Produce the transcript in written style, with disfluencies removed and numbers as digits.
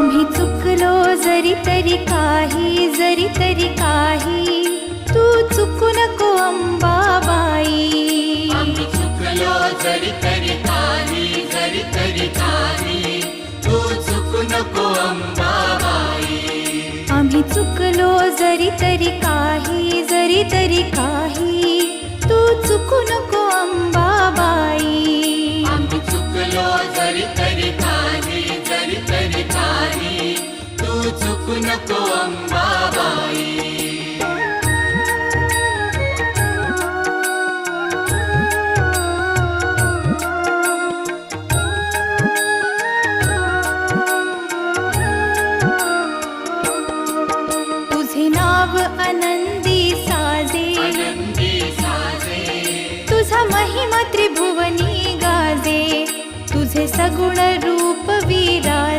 आम्ही चुकलो जरी तरी काही तू चुकू नको अंबाबाई आम्ही चुकलो जरी तरी काही तू चुकू नको अंबाबाई आम्ही चुकलो जरी तरी काही तू चुकू नको अंबाबाई आम्ही चुकलो जरी तरी काही तू चुकू नको अंबाबाई तुझे नाव आनंदी साजे तुझा महिमा त्रिभुवनी गाजे तुझे सगुण रूप विराजे